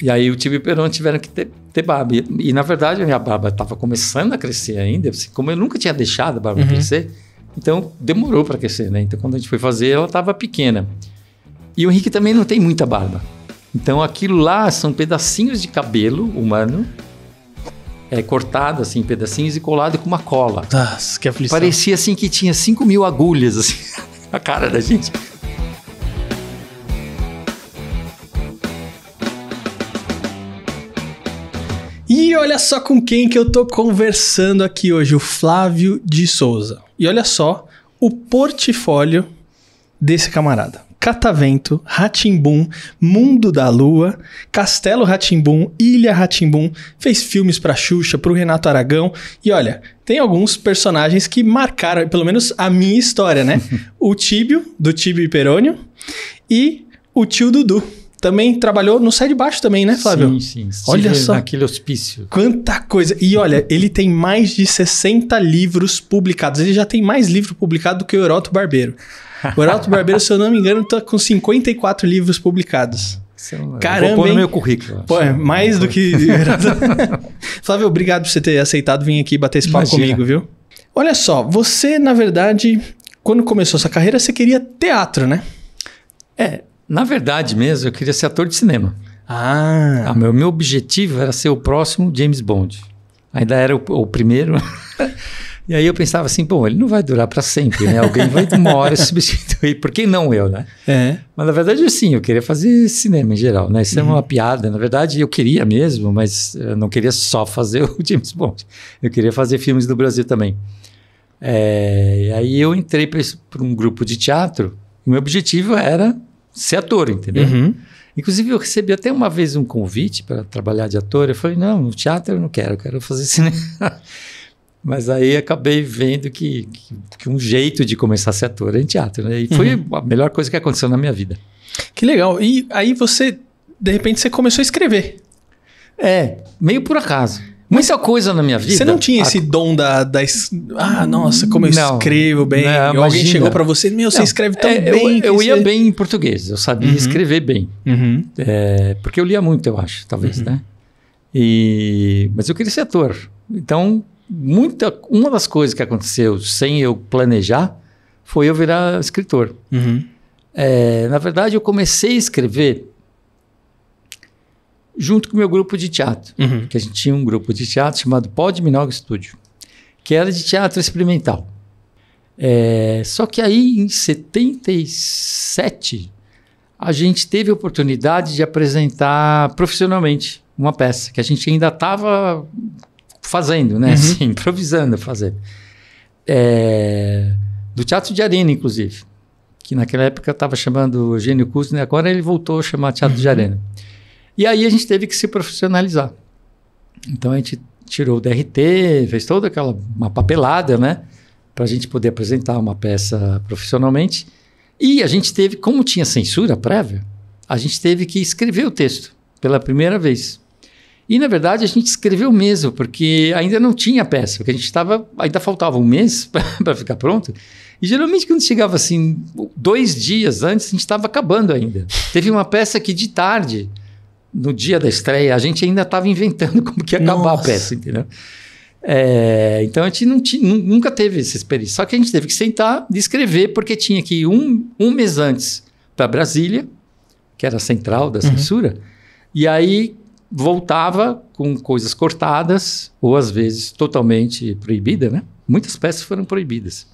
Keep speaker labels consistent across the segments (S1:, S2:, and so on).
S1: E aí o Tibi e o Peroni tiveram que ter barba. E na verdade a minha barba estava começando a crescer ainda. Assim, como eu nunca tinha deixado a barba crescer, então demorou para crescer, né? Então quando a gente foi fazer, ela estava pequena. E o Henrique também não tem muita barba. Então aquilo lá são pedacinhos de cabelo humano, cortado assim, em pedacinhos e colado com uma cola.
S2: Nossa, que aflição.
S1: Parecia assim que tinha 5.000 agulhas assim, na cara da gente.
S2: E olha só com quem que eu tô conversando aqui hoje, o Flávio de Souza. E olha só o portfólio desse camarada. Catavento, Rá-Tim-Bum, Mundo da Lua, Castelo Rá-Tim-Bum, Ilha Rá-Tim-Bum, fez filmes pra Xuxa, pro Renato Aragão. E olha, tem alguns personagens que marcaram, pelo menos a minha história, né? O Tíbio, do Tíbio e Perônio, e o tio Dudu. Também trabalhou no Sai de Baixo também, né, Flávio?
S1: Sim.
S2: Olha só.
S1: Naquele hospício.
S2: Quanta coisa. E olha, ele tem mais de 60 livros publicados. Ele já tem mais livro publicado do que o Heródoto Barbeiro. O Heródoto Barbeiro, se eu não me engano, tá com 54 livros publicados. Caramba,
S1: vou pôr no meu currículo.
S2: Pô, mais do que... Flávio, obrigado por você ter aceitado vir aqui bater esse papo comigo, viu? Olha só, você, na verdade, quando começou sua carreira, você queria teatro, né?
S1: Na verdade mesmo, eu queria ser ator de cinema. Meu objetivo era ser o próximo James Bond. Ainda era o primeiro. E aí eu pensava assim, bom, ele não vai durar para sempre, né? Alguém vai de uma hora substituir. Por que não eu, né? Mas na verdade, sim, eu queria fazer cinema em geral, né? Isso é uma piada. Na verdade, eu queria mesmo, mas eu não queria só fazer o James Bond. Eu queria fazer filmes do Brasil também. E aí eu entrei para um grupo de teatro e o meu objetivo era ser ator, entendeu? Inclusive, eu recebi até uma vez um convite para trabalhar de ator. Eu falei, não, no teatro eu não quero, eu quero fazer cinema. Mas aí acabei vendo que um jeito de começar a ser ator é em teatro, né? E foi a melhor coisa que aconteceu na minha vida. Que legal. E aí você, de repente, você começou a escrever. Meio por acaso. Muita coisa na minha vida. Você não tinha esse dom nossa, como eu escrevo bem. Não, alguém chegou pra você, você escreve tão bem. Eu ia bem em português, eu sabia escrever bem. Porque eu lia muito, eu acho, talvez, né? Mas eu queria ser ator. Então, uma das coisas que aconteceu sem eu planejar foi eu virar escritor. Na verdade, eu comecei a escrever junto com o meu grupo de teatro, que a gente tinha um grupo de teatro chamado Pod Minogue Studio, que era de teatro experimental. Só que aí, em 77, a gente teve a oportunidade de apresentar profissionalmente uma peça, que a gente ainda estava fazendo, né? Assim, improvisando, fazendo. Do Teatro de Arena, inclusive, que naquela época estava chamando Eugênio Kuzner, agora ele voltou a chamar Teatro de Arena. E aí a gente teve que se profissionalizar. Então a gente tirou o DRT, fez toda uma papelada, né? Para a gente poder apresentar uma peça profissionalmente. E a gente teve, como tinha censura prévia, a gente teve que escrever o texto pela primeira vez. E na verdade a gente escreveu mesmo, porque ainda não tinha peça, porque a gente ainda faltava um mês para ficar pronto. E geralmente quando chegava assim, 2 dias antes, a gente estava acabando ainda. Teve uma peça que de tarde, no dia da estreia, a gente ainda estava inventando como que ia acabar a peça, entendeu? Então a gente nunca teve essa experiência. Só que a gente teve que sentar e escrever, porque tinha que ir um mês antes para Brasília, que era a central da censura, e aí voltava com coisas cortadas, ou às vezes totalmente proibida, né? Muitas peças foram proibidas.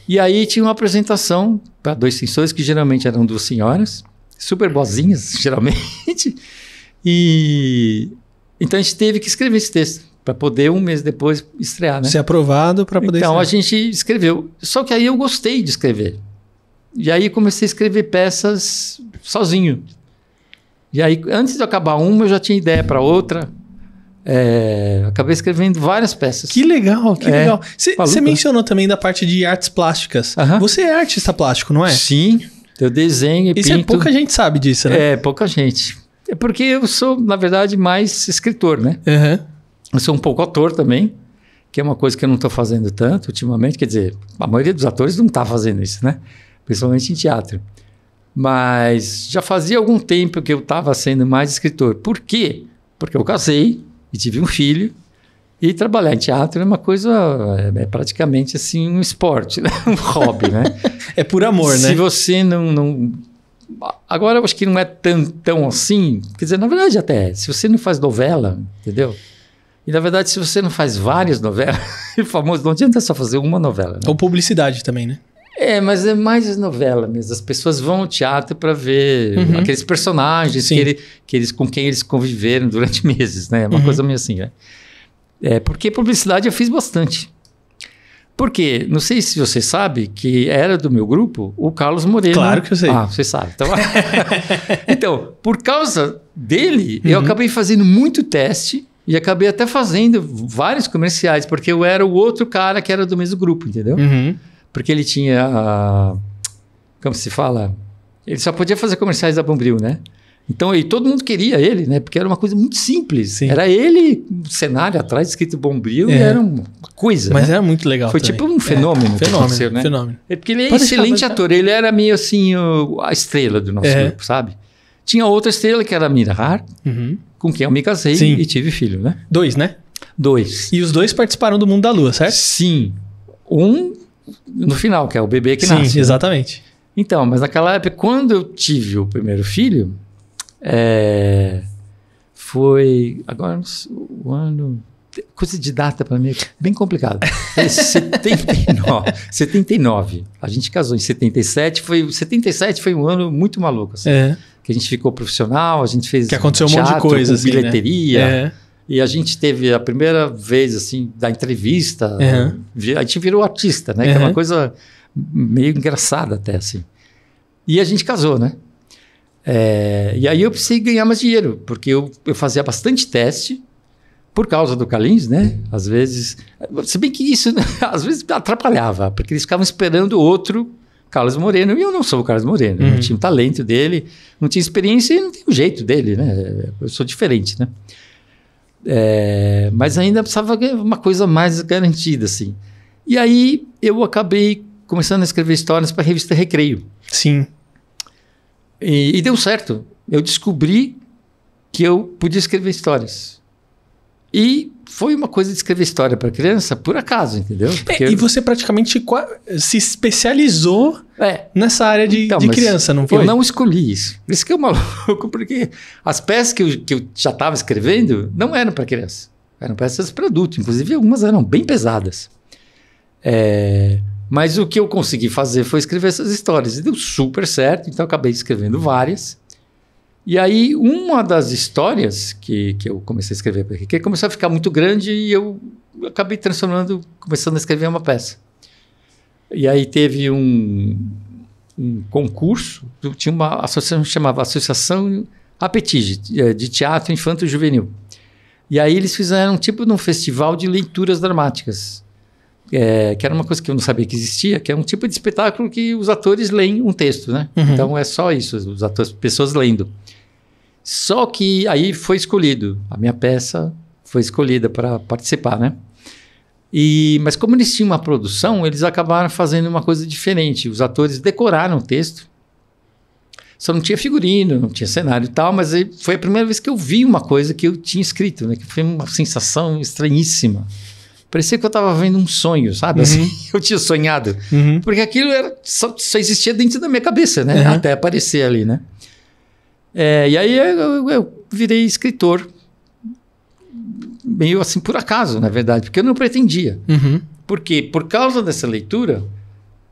S1: E aí tinha uma apresentação para 2 censores, que geralmente eram 2 senhoras, super boazinhas, geralmente. E então a gente teve que escrever esse texto para poder 1 mês depois estrear, né? Ser aprovado para poder estrear. Então a gente escreveu. Só que aí eu gostei de escrever. E aí comecei a escrever peças sozinho. E aí, antes de acabar uma, eu já tinha ideia para outra. Acabei escrevendo várias peças. Que legal, que legal. Você mencionou também da parte de artes plásticas. Você é artista plástico, não é? Sim. Eu desenho e pinto. Pouca gente sabe disso, né? Pouca gente. É porque eu sou, na verdade, mais escritor, né? Eu sou um pouco ator também, que é uma coisa que eu não estou fazendo tanto ultimamente. Quer dizer, a maioria dos atores não está fazendo isso, né? Principalmente em teatro. Mas já fazia algum tempo que eu estava sendo mais escritor. Por quê? Porque eu casei e tive um filho. E trabalhar em teatro é uma coisa, é praticamente assim um esporte, né? Um hobby, né?
S2: É por amor, né?
S1: Se você não... Agora eu acho que não é tão assim, quer dizer, na verdade até, se você não faz novela, entendeu? E na verdade se você não faz várias novelas, famoso, não adianta só fazer uma novela, né?
S2: Ou publicidade também, né?
S1: Mas é mais novela mesmo. As pessoas vão ao teatro para ver aqueles personagens com quem eles conviveram durante meses, né? É uma coisa meio assim, né? Porque publicidade eu fiz bastante. Porque, não sei se você sabe, que era do meu grupo o Carlos Moreno.
S2: Claro que eu sei.
S1: Você sabe. Então, por causa dele, eu acabei fazendo muito teste e acabei até fazendo vários comerciais, porque eu era o outro cara que era do mesmo grupo, entendeu? Porque ele tinha, como se fala? Ele só podia fazer comerciais da Bombril, né? Então, e todo mundo queria ele, né? Porque era uma coisa muito simples.
S2: Sim.
S1: Era ele, um cenário atrás, escrito Bombril, e era uma coisa.
S2: Mas
S1: né?
S2: era muito legal.
S1: Foi
S2: também.
S1: tipo um fenômeno.
S2: Fenômeno,
S1: né?
S2: fenômeno.
S1: Porque ele é excelente ator. Ele era meio assim, a estrela do nosso grupo, sabe? Tinha outra estrela que era a Mira Har, com quem eu me casei e tive filho, né?
S2: 2, né?
S1: 2.
S2: E os 2 participaram do Mundo da Lua, certo?
S1: Sim. Um no final, que é o bebê que nasce.
S2: Sim, exatamente.
S1: Né? Então, mas naquela época, quando eu tive o primeiro filho... foi agora o ano, coisa de data para mim é bem complicado. 79. A gente casou em 77. 77 foi um ano muito maluco, assim, que a gente ficou profissional, a gente fez
S2: que aconteceu
S1: teatro,
S2: um monte de coisa, assim,
S1: bilheteria,
S2: né?
S1: E a gente teve a primeira vez assim da entrevista, a gente virou artista, né? Que é uma coisa meio engraçada até assim. E a gente casou, né? E aí eu precisei ganhar mais dinheiro, porque eu fazia bastante teste por causa do Carlinhos, né? Às vezes, se bem que isso às vezes atrapalhava, porque eles ficavam esperando outro Carlos Moreno, e eu não sou o Carlos Moreno, não tinha o talento dele, não tinha experiência e não tinha o jeito dele, né? Eu sou diferente, né? Mas ainda precisava ganhar uma coisa mais garantida, assim. E aí eu acabei começando a escrever histórias para a revista Recreio.
S2: Sim.
S1: E deu certo. Eu descobri que eu podia escrever histórias. E foi uma coisa de escrever história para criança por acaso, entendeu?
S2: E você praticamente se especializou nessa área de criança, não foi?
S1: Eu não escolhi isso. Isso que é maluco, porque as peças que eu já estava escrevendo não eram para criança. Eram peças para adulto. Inclusive, algumas eram bem pesadas. Mas o que eu consegui fazer foi escrever essas histórias. E deu super certo, então eu acabei escrevendo várias. E aí, uma das histórias que eu comecei a escrever, porque começou a ficar muito grande e eu acabei começando a escrever uma peça. E aí teve um concurso, tinha uma associação que chamava Associação Apetige, de Teatro Infanto Juvenil. E aí eles fizeram tipo de um festival de leituras dramáticas. Que era uma coisa que eu não sabia que existia, que é um tipo de espetáculo que os atores leem um texto, né? Então é só isso, os atores, pessoas lendo. Só que aí foi escolhido, a minha peça foi escolhida para participar, né? Mas como eles tinham uma produção, eles acabaram fazendo uma coisa diferente. Os atores decoraram o texto, só não tinha figurino, não tinha cenário e tal, mas foi a primeira vez que eu vi uma coisa que eu tinha escrito, né? Que foi uma sensação estranhíssima. Parecia que eu estava vendo um sonho, sabe? Assim, eu tinha sonhado. Porque aquilo só existia dentro da minha cabeça, né? Até aparecer ali, né? E aí eu virei escritor, meio assim por acaso, na verdade, porque eu não pretendia. Porque por causa dessa leitura,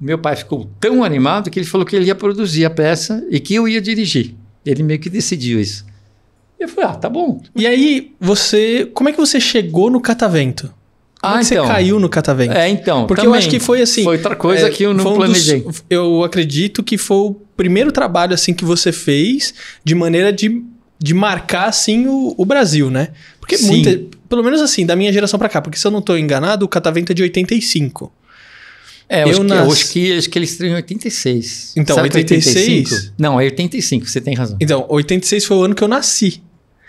S1: meu pai ficou tão animado que ele falou que ele ia produzir a peça e que eu ia dirigir. Ele meio que decidiu isso. E eu falei, tá bom.
S2: E aí, como é que você chegou no Catavento? Como é que você caiu no Catavento?
S1: Porque
S2: também, eu acho que foi assim...
S1: Foi outra coisa que eu não planejei.
S2: Eu acredito que foi o primeiro trabalho assim que você fez de maneira de marcar assim o Brasil, né? Porque pelo menos assim, da minha geração pra cá, porque se eu não tô enganado, o Catavento é de 85.
S1: Eu acho que ele estreou em 86.
S2: Então,
S1: sabe
S2: 86?
S1: Não, é 85, você tem razão.
S2: Então, 86 foi o ano que eu nasci.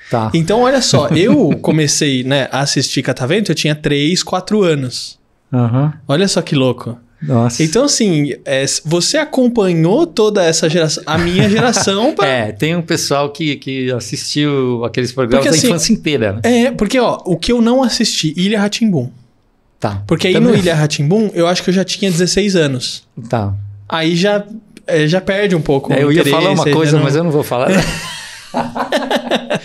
S1: Tá.
S2: Então, olha só, eu comecei a assistir Catavento, eu tinha 3, 4 anos. Olha só que louco.
S1: Nossa.
S2: Então, assim, você acompanhou toda essa geração, a minha geração...
S1: Tem um pessoal que assistiu aqueles programas
S2: porque,
S1: da infância inteira, né?
S2: Porque, o que eu não assisti, Ilha Rá-Tim-Bum.
S1: Tá.
S2: Porque aí
S1: também.
S2: no Ilha Rá-Tim-Bum, eu acho que eu já tinha 16 anos.
S1: Tá.
S2: Aí já perde um pouco o
S1: eu ia
S2: interesse,
S1: falar uma coisa, mas eu não vou falar.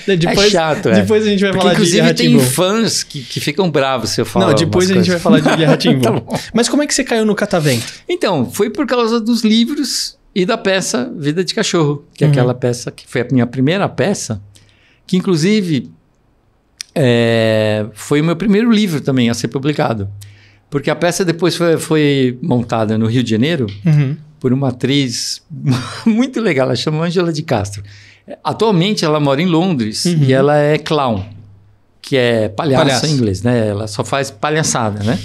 S2: Depois,
S1: é chato,
S2: Depois a gente vai falar de Ilha
S1: Inclusive tem
S2: Rá-Tim-Bum.
S1: fãs que ficam bravos se eu falar.
S2: Não, depois a gente vai falar de Ilha Rá-Tim-Bum.
S1: Tá bom.
S2: Mas como é que você caiu no Catavento?
S1: Então, foi por causa dos livros e da peça Vida de Cachorro, que é aquela peça que foi a minha primeira peça, que inclusive foi o meu primeiro livro também a ser publicado. Porque a peça depois foi montada no Rio de Janeiro por uma atriz muito legal, ela chama Ângela de Castro. Atualmente ela mora em Londres e ela é clown, que é palhaço em inglês, né? Ela só faz palhaçada, né?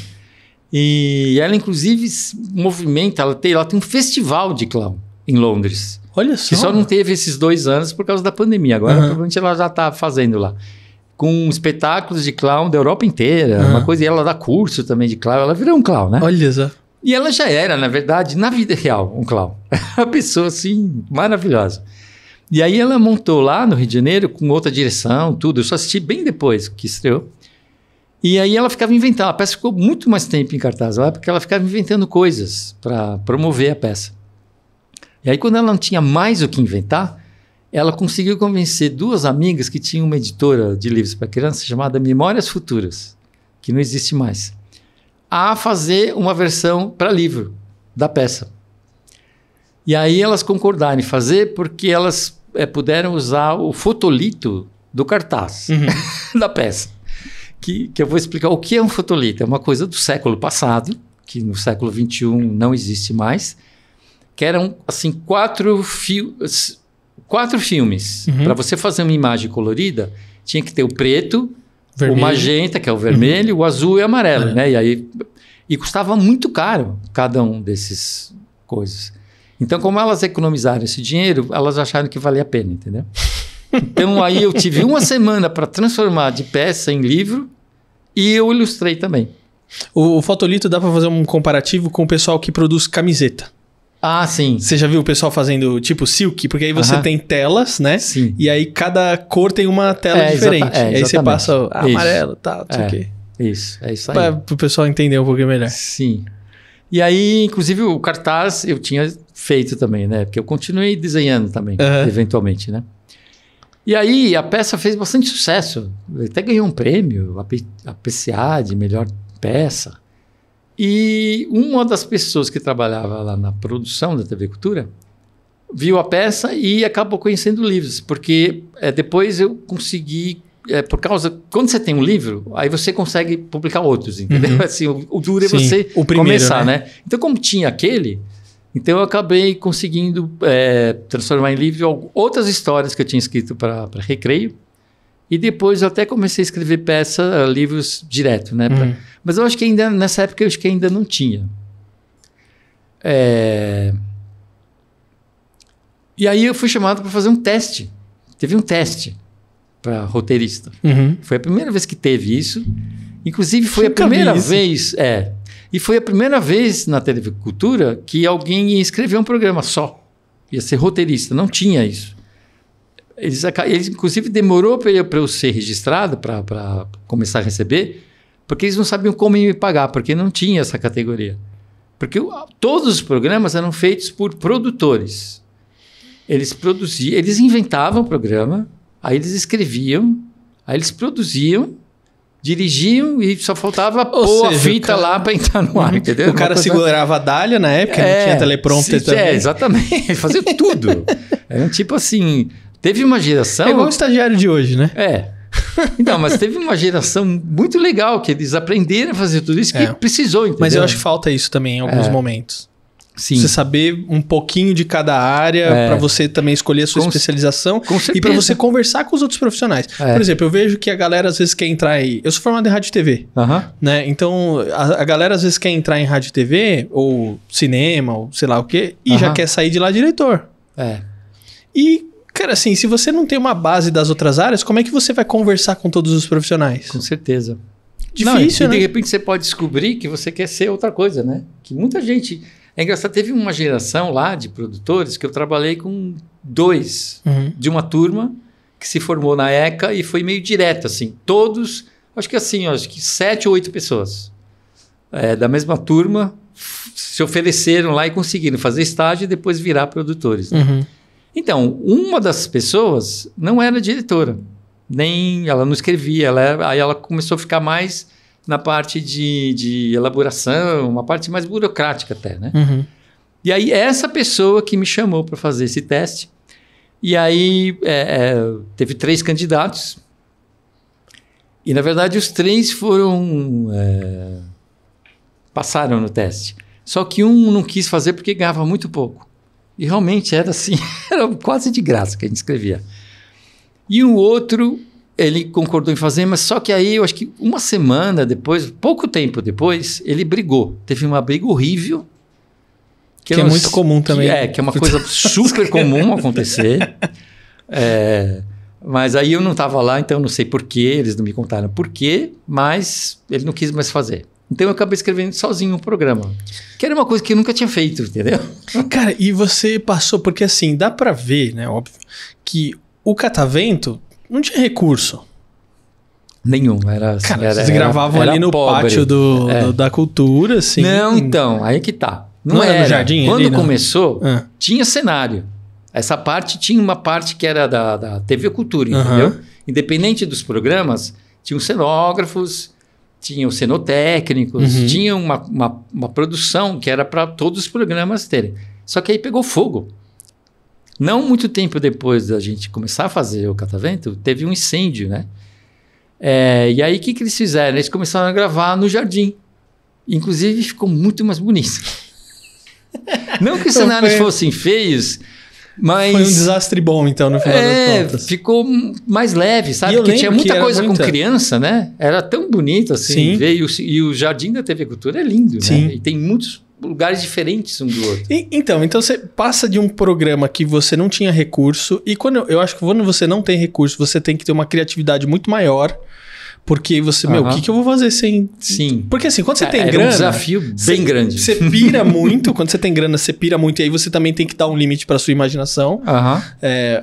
S1: E ela, inclusive, movimenta, ela tem um festival de clown em Londres.
S2: Olha só.
S1: Que só não teve esses 2 anos por causa da pandemia. Agora, provavelmente, ela já está fazendo lá. Com espetáculos de clown da Europa inteira, uma coisa. E ela dá curso também de clown. Ela virou um clown, né?
S2: Olha só.
S1: E ela já era, na verdade, na vida real, um clown. Uma pessoa, assim, maravilhosa. E aí ela montou lá no Rio de Janeiro com outra direção, tudo. Eu só assisti bem depois que estreou. E aí ela ficava inventando. A peça ficou muito mais tempo em cartaz lá, porque ela ficava inventando coisas para promover a peça. E aí, quando ela não tinha mais o que inventar, ela conseguiu convencer 2 amigas que tinham uma editora de livros para criança chamada Memórias Futuras, que não existe mais, a fazer uma versão para livro da peça. E aí elas concordaram em fazer porque elas puderam usar o fotolito do cartaz da peça. Que eu vou explicar o que é um fotolito. É uma coisa do século passado, que no século XXI não existe mais, que eram assim 4 filmes. Para você fazer uma imagem colorida, tinha que ter o preto, vermelho, o magenta, que é o vermelho, o azul e o amarelo, né? E custava muito caro cada um desses coisas. Então, como elas economizaram esse dinheiro, elas acharam que valia a pena, entendeu? Então, aí eu tive 1 semana para transformar de peça em livro e eu ilustrei também.
S2: O fotolito dá para fazer um comparativo com o pessoal que produz camiseta.
S1: Ah, sim.
S2: Você já viu o pessoal fazendo tipo silk? Porque aí você tem telas, né?
S1: Sim.
S2: E aí cada cor tem uma tela diferente. E aí você passa amarelo, tal, não sei o quê.
S1: Isso, é isso aí.
S2: Para o pessoal entender um pouquinho melhor.
S1: Sim. E aí, inclusive, o cartaz eu tinha feito também, né? Porque eu continuei desenhando também, eventualmente, né? E aí, a peça fez bastante sucesso. Até ganhou um prêmio, a PCA de melhor peça. E uma das pessoas que trabalhava lá na produção da TV Cultura viu a peça e acabou conhecendo livros. Porque depois eu consegui... por causa... Quando você tem um livro, aí você consegue publicar outros, entendeu? Assim, o duro é você começar, né? Então, como tinha aquele... Então, eu acabei conseguindo transformar em livro outras histórias que eu tinha escrito para Recreio. E depois eu até comecei a escrever livros direto, né? Mas eu acho que ainda, nessa época, eu acho que ainda não tinha. E aí eu fui chamado para fazer um teste. Teve um teste para roteirista. Foi a primeira vez que teve isso. Inclusive, foi a primeira vez... E foi a primeira vez na TV Cultura que alguém ia escrever um programa só. Ia ser roteirista. Não tinha isso. Eles inclusive, demorou para eu ser registrado, para começar a receber, porque eles não sabiam como me pagar, porque não tinha essa categoria. Porque todos os programas eram feitos por produtores. Eles produziam, eles inventavam o programa, aí eles escreviam, aí eles produziam, dirigiam e só faltava pôr a fita lá para entrar no ar, entendeu?
S2: O cara segurava a dália na época, não tinha teleprompter também.
S1: Exatamente, ele fazia tudo. Era um tipo assim... Teve uma geração...
S2: É igual o estagiário de hoje, né?
S1: Então, mas teve uma geração muito legal que eles aprenderam a fazer tudo isso que precisou, entendeu?
S2: Mas eu acho que falta isso também em alguns momentos.
S1: Sim.
S2: Você saber um pouquinho de cada área para você também escolher a sua especialização e para você conversar com os outros profissionais. Por exemplo, eu vejo que a galera às vezes quer entrar aí... Eu sou formado em rádio e TV, né? Então, a galera às vezes quer entrar em rádio e TV ou cinema ou sei lá o quê e já quer sair de lá diretor. E, cara, assim, se você não tem uma base das outras áreas, como é que você vai conversar com todos os profissionais?
S1: Com certeza.
S2: Difícil,
S1: né?
S2: E
S1: de repente você pode descobrir que você quer ser outra coisa, né? Que muita gente... É engraçado, teve uma geração lá de produtores que eu trabalhei com 2 de uma turma que se formou na ECA e foi meio direto, assim. Todos, acho que 7 ou 8 pessoas da mesma turma se ofereceram lá e conseguiram fazer estágio e depois virar produtores. Né? Então, uma das pessoas não era diretora, nem ela não escrevia, aí ela começou a ficar mais na parte de elaboração, uma parte mais burocrática até, né? E aí, essa pessoa que me chamou para fazer esse teste, e aí teve 3 candidatos, e na verdade os 3 passaram no teste. Só que um não quis fazer porque ganhava muito pouco. E realmente era assim, era quase de graça que a gente escrevia. E o outro, ele concordou em fazer, mas só que aí eu acho que uma semana depois, pouco tempo depois, ele brigou. Teve uma briga horrível.
S2: Que é muito comum também.
S1: Que é uma coisa super comum acontecer. Mas aí eu não estava lá, então eu não sei porquê, eles não me contaram porquê, mas ele não quis mais fazer. Então eu acabei escrevendo sozinho um programa. Que era uma coisa que eu nunca tinha feito, entendeu?
S2: Cara, e você passou... Porque assim, dá pra ver, né, óbvio, que o Catavento não tinha recurso.
S1: Nenhum.
S2: Cara, vocês gravavam ali no pobre. Pátio da cultura, assim.
S1: Não, então, aí que tá. Não era no jardim? Quando começou, tinha cenário. Essa parte tinha uma parte que era da TV Cultura, entendeu? Independente dos programas, tinham cenógrafos, tinham cenotécnicos, tinha uma produção que era para todos os programas terem. Só que aí pegou fogo. Não muito tempo depois da gente começar a fazer o Catavento, teve um incêndio, né? E aí o que eles fizeram? Eles começaram a gravar no jardim. Inclusive ficou muito mais bonito. Não que os cenários fossem feios, mas...
S2: Foi um desastre bom, então, no final das contas.
S1: Ficou mais leve, sabe? Porque tinha muita coisa com criança, né? Era tão bonito assim. E o Jardim da TV Cultura é lindo, né? E tem muitos lugares diferentes um do outro.
S2: Então você passa de um programa que você não tinha recurso, e eu acho que quando você não tem recurso, você tem que ter uma criatividade muito maior. Porque você, o que eu vou fazer sem...
S1: Sim.
S2: Porque assim, quando você tem grana...
S1: É um desafio bem grande.
S2: Você pira muito. Quando você tem grana, você pira muito. E aí você também tem que dar um limite pra sua imaginação.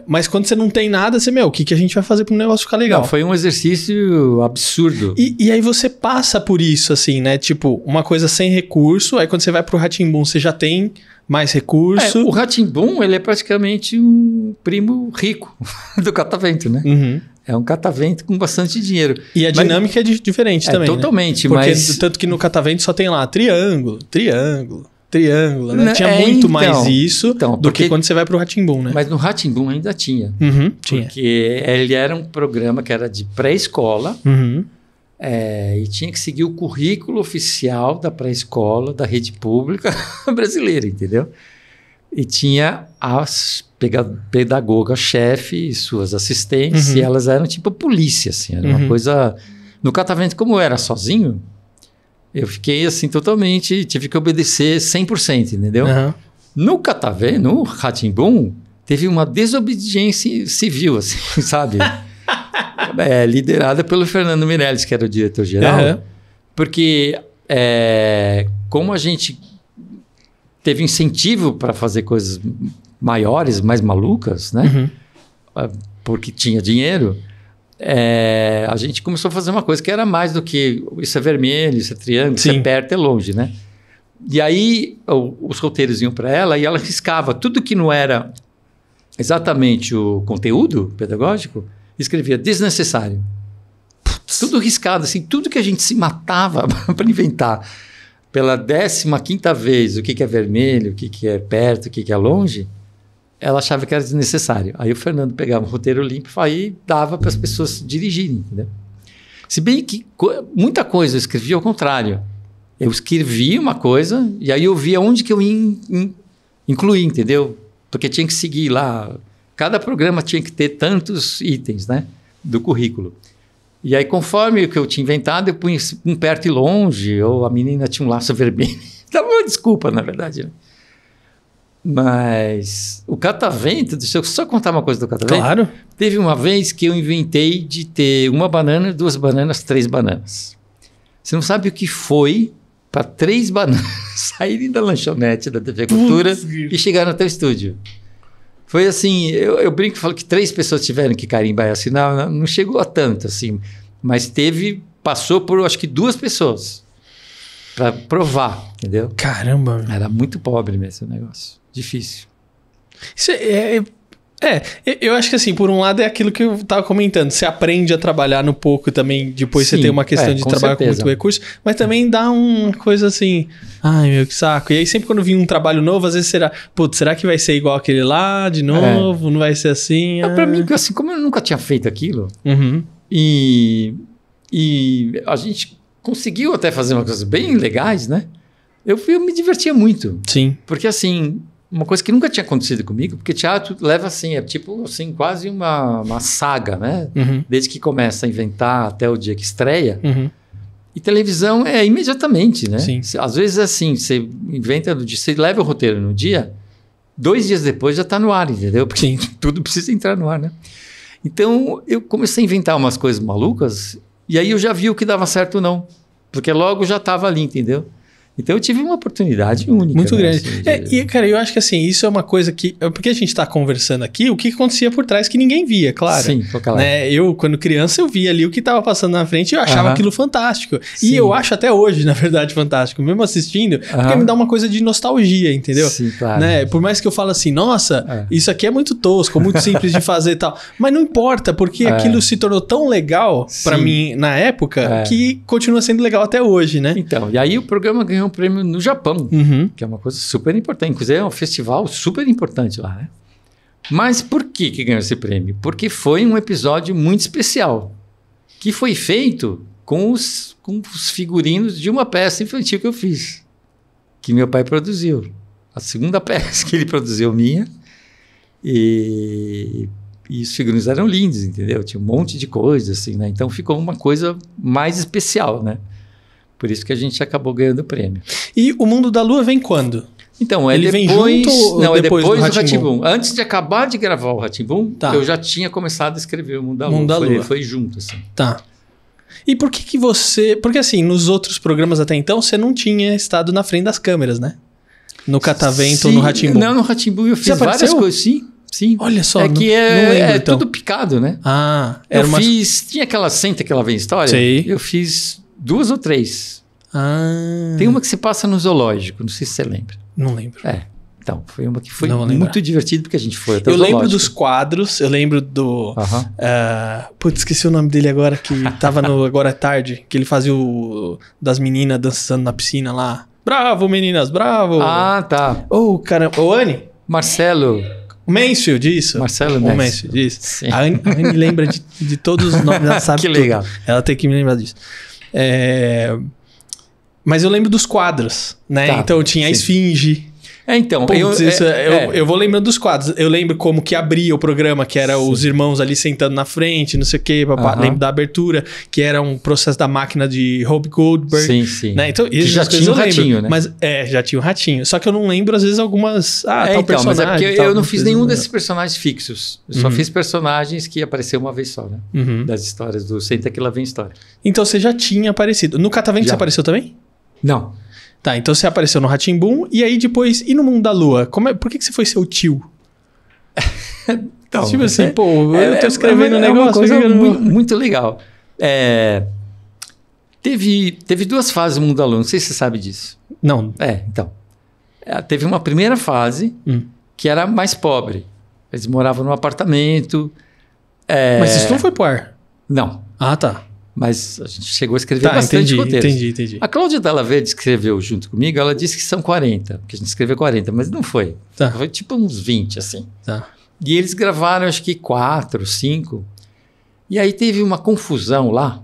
S2: Mas quando você não tem nada, você, o que a gente vai fazer para o negócio ficar legal?
S1: Não, foi um exercício absurdo.
S2: E aí você passa por isso, assim, né? Tipo, uma coisa sem recurso. Aí quando você vai pro Rá-Tim-Bum, você já tem mais recurso.
S1: O Rá-Tim-Bum, ele é praticamente um primo rico do Catavento, né? É um catavento com bastante dinheiro.
S2: E a dinâmica é diferente também,
S1: totalmente,
S2: né? Porque tanto que no catavento só tem lá triângulo, né? Tinha muito mais isso do que quando você vai pro Rá-Tim-Bum, né?
S1: Mas no Rá-Tim-Bum ainda tinha.
S2: Tinha.
S1: Porque ele era um programa que era de pré-escola e tinha que seguir o currículo oficial da pré-escola, da rede pública brasileira, entendeu? E tinha as pedagoga-chefe e suas assistentes, e elas eram tipo polícia, assim, era uma coisa... No Catavento, como eu era sozinho, eu fiquei assim totalmente, tive que obedecer 100%, entendeu? No Catavento, no Rá-Tim-Bum, teve uma desobediência civil, assim, sabe? Liderada pelo Fernando Meirelles, que era o diretor-geral, porque como a gente teve incentivo para fazer coisas maiores, mais malucas, né? Porque tinha dinheiro, a gente começou a fazer uma coisa que era mais do que isso é vermelho, isso é triângulo, isso é perto, é longe, né? E aí os roteiros iam para ela e ela riscava tudo que não era exatamente o conteúdo pedagógico, escrevia desnecessário. Tudo riscado, assim, tudo que a gente se matava para inventar pela 15ª vez o que é vermelho, o que é perto, o que é longe, ela achava que era desnecessário. Aí o Fernando pegava um roteiro limpo e dava para as pessoas dirigirem, entendeu? Se bem que muita coisa eu escrevia ao contrário. Eu escrevia uma coisa e aí eu via onde que eu ia incluir, entendeu? Porque tinha que seguir lá. Cada programa tinha que ter tantos itens, né? Do currículo. E aí, conforme o que eu tinha inventado, eu punha um perto e longe, ou a menina tinha um laço vermelho. Dava uma desculpa, na verdade, né? Mas o Catavento, deixa eu só contar uma coisa do Catavento.
S2: Claro.
S1: Teve uma vez que eu inventei de ter 1 banana, 2 bananas, 3 bananas. Você não sabe o que foi para 3 bananas saírem da lanchonete da TV Cultura e chegaram até o estúdio. Foi assim, eu brinco e falo que 3 pessoas tiveram que carimbar e assinar, não chegou a tanto, assim, mas passou por, acho que 2 pessoas para provar, entendeu?
S2: Caramba.
S1: Era muito pobre mesmo o negócio, difícil.
S2: Isso eu acho que assim, por um lado é aquilo que eu tava comentando, você aprende a trabalhar no pouco também, depois
S1: Sim,
S2: você tem uma questão de trabalhar com muito recurso, mas também dá uma coisa assim, ai meu, que saco. E aí sempre quando vir um trabalho novo, às vezes será que vai ser igual aquele lá de novo? Não vai ser assim?
S1: Pra mim, assim, como eu nunca tinha feito aquilo, e a gente conseguiu até fazer umas coisas bem legais, né? Eu me divertia muito.
S2: Sim.
S1: Porque assim, uma coisa que nunca tinha acontecido comigo, porque teatro leva assim, é tipo assim, quase uma saga, né? Desde que começa a inventar até o dia que estreia. E televisão é imediatamente, né?
S2: Sim.
S1: Às vezes assim, você inventa no dia, você leva o roteiro no dia, 2 dias depois já está no ar, entendeu? Porque
S2: Sim.
S1: tudo precisa entrar no ar, né? Então eu comecei a inventar umas coisas malucas e aí eu já vi o que dava certo ou não. Porque logo já estava ali, entendeu? Então eu tive uma oportunidade única.
S2: Muito grande.
S1: Assim,
S2: E, cara, eu acho que assim, isso é uma coisa que... Porque a gente está conversando aqui, o que acontecia por trás que ninguém via, claro.
S1: Sim,
S2: né? Eu, quando criança, eu via ali o que estava passando na frente e eu achava aquilo fantástico.
S1: Sim.
S2: E eu acho até hoje, na verdade, fantástico. Mesmo assistindo, porque me dá uma coisa de nostalgia, entendeu?
S1: Sim, claro.
S2: Né? Por mais que eu fale assim, nossa, isso aqui é muito tosco, muito simples de fazer e tal. Mas não importa, porque aquilo se tornou tão legal para mim na época que continua sendo legal até hoje, né?
S1: Então, e aí o programa ganhou um prêmio no Japão, que é uma coisa super importante. Inclusive é um festival super importante lá, né? Mas por que ganhou esse prêmio? Porque foi um episódio muito especial, que foi feito com os figurinos de uma peça infantil que eu fiz, que meu pai produziu. A segunda peça que ele produziu minha. E os figurinos eram lindos, entendeu? Tinha um monte de coisa, assim, né? Então ficou uma coisa mais especial, né? Por isso que a gente acabou ganhando o prêmio.
S2: E o Mundo da Lua vem quando?
S1: Então,
S2: ele vem junto ou depois do
S1: Rá-Tim-Bum? Antes de acabar de gravar o Rá-Tim-Bum, eu já tinha começado a escrever o Mundo da Lua. Foi junto, assim.
S2: Tá. E por que você... Porque assim, nos outros programas até então, você não tinha estado na frente das câmeras, né? No Catavento ou no Rá-Tim-Bum?
S1: Não, no Rá-Tim-Bum eu fiz várias coisas, sim.
S2: Olha só,
S1: não lembro, então. Tudo picado, né? Tinha aquela Senta Que Lá Vem História?
S2: Sei.
S1: Eu fiz 2 ou 3. Tem uma que se passa no zoológico, não sei se você lembra.
S2: Não lembro.
S1: Então, foi uma que foi muito divertida porque a gente foi até o
S2: zoológico. Eu lembro dos quadros, eu lembro do... Putz, esqueci o nome dele agora, que tava no Agora é Tarde, que ele fazia das meninas dançando na piscina lá. Bravo, meninas, bravo!
S1: Ah, tá.
S2: Oh, caramba. Ô, Anne?
S1: Marcelo...
S2: Mansfield, isso.
S1: Marcelo
S2: Mansfield, isso. Sim. A Anne lembra de todos os nomes, ela sabe
S1: que
S2: tudo.
S1: Legal.
S2: Ela tem que me lembrar disso. Mas eu lembro dos quadros, né?
S1: Tá,
S2: então tinha a Esfinge.
S1: Então,
S2: eu vou lembrando dos quadros. Eu lembro como que abria o programa, que era os irmãos ali sentando na frente, não sei o quê. Lembro da abertura, que era um processo da máquina de Hope Goldberg.
S1: Sim.
S2: Né? Então,
S1: que já tinha o ratinho, né?
S2: Mas, já tinha o ratinho. Só que eu não lembro, às vezes, algumas... tal personagem.
S1: Mas é porque eu não fiz nenhum desses personagens fixos. Eu só fiz personagens que apareceram uma vez só, né? Das histórias do Senta Que Lá Vem História.
S2: Então, você já tinha aparecido. No Catavento você apareceu também?
S1: Não.
S2: Tá, então você apareceu no Rá-Tim-Bum e aí depois, e no Mundo da Lua? Por que você foi seu tio?
S1: Então,
S2: tipo assim, eu tô escrevendo um negócio...
S1: É uma coisa muito legal. Teve 2 fases do Mundo da Lua, não sei se você sabe disso.
S2: Não.
S1: Então. Teve uma primeira fase que era mais pobre. Eles moravam num apartamento.
S2: Mas isso não foi pro ar?
S1: Não.
S2: Ah, tá.
S1: Mas a gente chegou a escrever bastante roteiros.
S2: Entendi.
S1: A Cláudia Della Verde escreveu junto comigo, ela disse que são 40, porque a gente escreveu 40, mas não foi.
S2: Tá.
S1: Foi tipo uns 20, assim.
S2: Tá.
S1: E eles gravaram acho que 4, 5. E aí teve uma confusão lá.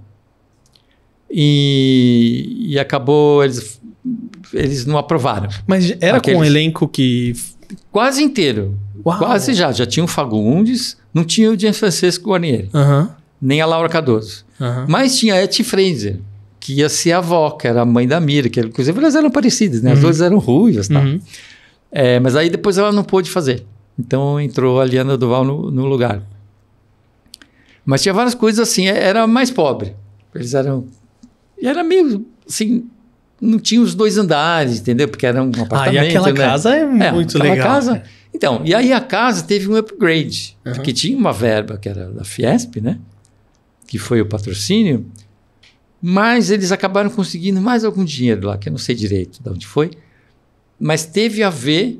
S1: E acabou, eles não aprovaram.
S2: Mas era com um elenco que...
S1: Quase inteiro.
S2: Uau.
S1: Quase já tinha o Fagundes, não tinha o Gianfrancesco Guarnieri. Nem a Laura Cardoso. Mas tinha a Etty Fraser, que ia ser a avó, que era a mãe da Mira, que inclusive elas eram parecidas, né? As duas eram ruivas, tá? Mas aí depois ela não pôde fazer. Então entrou a Liana Duval no lugar. Mas tinha várias coisas assim, era mais pobre. Eles eram... E era meio, assim, não tinha os 2 andares, entendeu? Porque era um apartamento,
S2: e aquela
S1: né?
S2: casa é muito
S1: aquela
S2: legal.
S1: Casa, então, e aí a casa teve um upgrade, porque tinha uma verba que era da Fiesp, né? Que foi o patrocínio, mas eles acabaram conseguindo mais algum dinheiro lá, que eu não sei direito de onde foi, mas teve a ver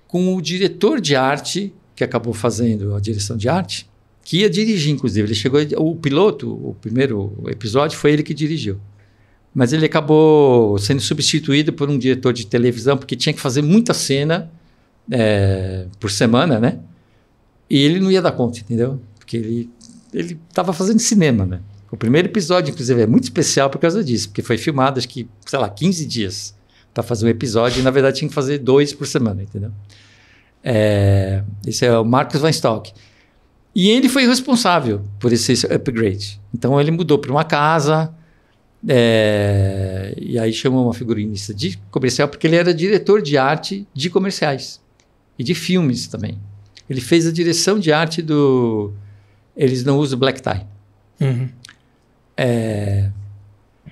S1: com o diretor de arte, que acabou fazendo a direção de arte, que ia dirigir, inclusive. Ele chegou, o piloto, o primeiro episódio, foi ele que dirigiu. Mas ele acabou sendo substituído por um diretor de televisão, porque tinha que fazer muita cena por semana, né? E ele não ia dar conta, entendeu? Porque ele estava fazendo cinema, né? O primeiro episódio, inclusive, é muito especial por causa disso, porque foi filmado, acho que, 15 dias para fazer um episódio, e na verdade tinha que fazer 2 por semana, entendeu? Esse é o Marcus Weinstock. E ele foi responsável por esse upgrade. Então ele mudou para uma casa, e aí chamou uma figurinista de comercial, porque ele era diretor de arte de comerciais e de filmes também. Ele fez a direção de arte do... Eles não usam black tie.
S2: Uhum.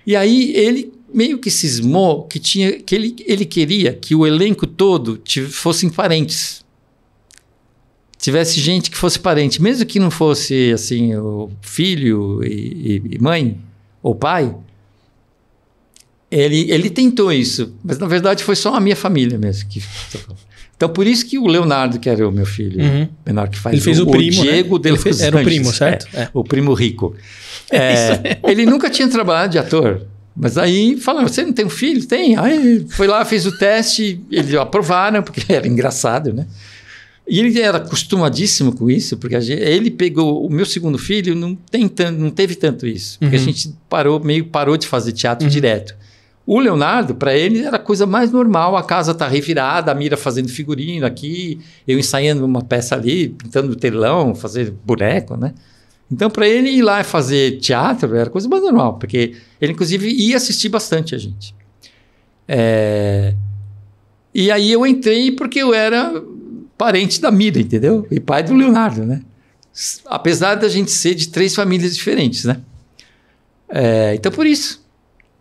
S1: E aí ele meio que cismou que ele queria que o elenco todo fossem parentes. Tivesse gente que fosse parente, mesmo que não fosse assim o filho e mãe ou pai. Ele tentou isso, mas na verdade foi só a minha família mesmo que... Então, por isso que o Leonardo, que era o meu filho menor que faz,
S2: ele fez o primo,
S1: Diego,
S2: né? Era o primo, certo?
S1: O primo rico. Ele nunca tinha trabalhado de ator, mas aí falaram, você não tem um filho? Tem. Aí foi lá, fez o teste, eles aprovaram, porque era engraçado, né? E ele era acostumadíssimo com isso, porque ele pegou... O meu segundo filho não teve tanto isso, porque a gente parou de fazer teatro direto. O Leonardo, para ele, era a coisa mais normal. A casa tá revirada, a Mira fazendo figurino aqui, eu ensaiando uma peça ali, pintando telão, fazer boneco, né? Então, para ele ir lá e fazer teatro era a coisa mais normal, porque ele, inclusive, ia assistir bastante a gente. E aí eu entrei porque eu era parente da Mira, entendeu? E pai do Leonardo, né? Apesar da gente ser de 3 famílias diferentes, né? Então, por isso.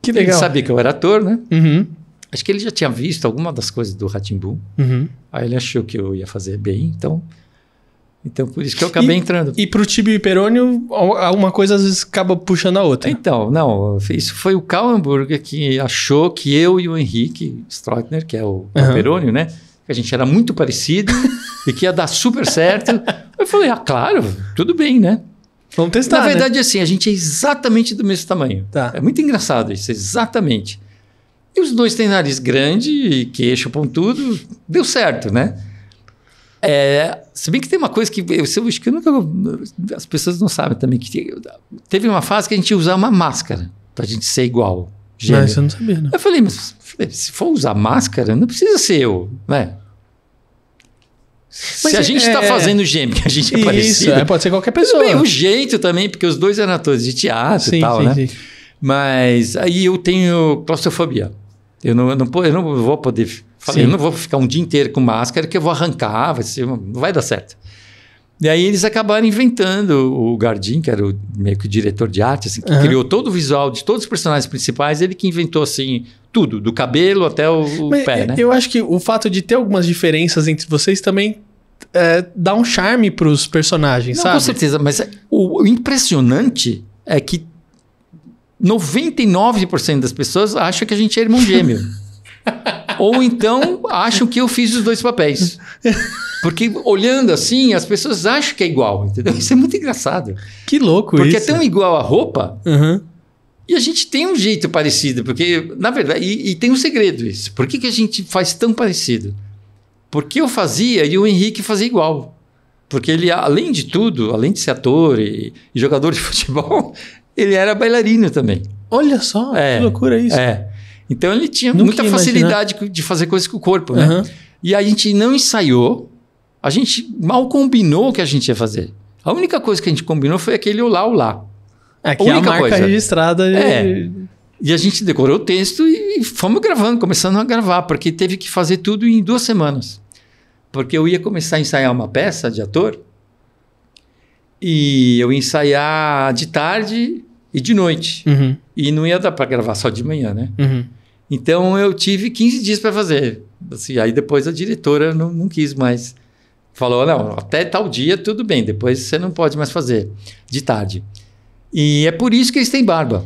S2: Que legal.
S1: Ele sabia que eu era ator, né?
S2: Uhum.
S1: Acho que ele já tinha visto alguma das coisas do Rá-Tim-Bum.
S2: Uhum.
S1: Aí ele achou que eu ia fazer bem, então por isso que eu acabei entrando.
S2: E pro Tibio e Perônio, alguma coisa às vezes acaba puxando a outra.
S1: Então, não, isso foi o Karl Hamburger que achou que eu e o Henrique Stroessner, que é o Perônio, né? Que a gente era muito parecido e que ia dar super certo. Eu falei, claro, tudo bem, né?
S2: Vamos testar,
S1: Na verdade, assim, a gente é exatamente do mesmo tamanho.
S2: Tá.
S1: É muito engraçado isso, exatamente. E os dois têm nariz grande, queixo pontudo, deu certo, né? Se bem que tem uma coisa que eu acho que as pessoas não sabem também, que teve uma fase que a gente usava uma máscara pra gente ser igual.
S2: Não, isso eu não sabia, não.
S1: Eu falei, mas se for usar máscara, não precisa ser eu, né? Se a gente está fazendo gêmeo, que a gente é parecido...
S2: Isso, pode ser qualquer pessoa.
S1: Bem, o jeito também, porque os dois eram atores de teatro e tal, né? Sim. Mas aí eu tenho claustrofobia. Eu não vou poder... Falei, eu não vou ficar um dia inteiro com máscara, que eu vou arrancar, não vai dar certo. E aí eles acabaram inventando o Gardim, que era meio que o diretor de arte, assim, que criou todo o visual de todos os personagens principais, ele que inventou, assim, tudo, do cabelo até o pé, né?
S2: Eu acho que o fato de ter algumas diferenças entre vocês também dá um charme pros personagens, sabe?
S1: Com certeza, mas o impressionante é que 99% das pessoas acham que a gente é irmão gêmeo. Ou então acham que eu fiz os 2 papéis. Porque olhando assim, as pessoas acham que é igual, entendeu? Isso é muito engraçado.
S2: Que louco
S1: porque
S2: isso.
S1: Porque é tão igual a roupa, e a gente tem um jeito parecido, porque, na verdade, e tem um segredo isso. Por que a gente faz tão parecido? Porque eu fazia e o Henrique fazia igual. Porque ele, além de tudo, além de ser ator e jogador de futebol, ele era bailarino também.
S2: Olha só, que loucura isso.
S1: Então ele tinha muita facilidade de fazer coisas com o corpo, né? E a gente não ensaiou, a gente mal combinou o que a gente ia fazer. A única coisa que a gente combinou foi aquele olá.
S2: Que é a marca registrada.
S1: E a gente decorou o texto e fomos gravando, começando a gravar, porque teve que fazer tudo em 2 semanas. Porque eu ia começar a ensaiar uma peça de ator e eu ia ensaiar de tarde e de noite. E não ia dar para gravar só de manhã, né? Então eu tive 15 dias para fazer. Assim, aí depois a diretora não quis mais. Falou, não, até tal dia tudo bem, depois você não pode mais fazer, de tarde. E é por isso que eles têm barba.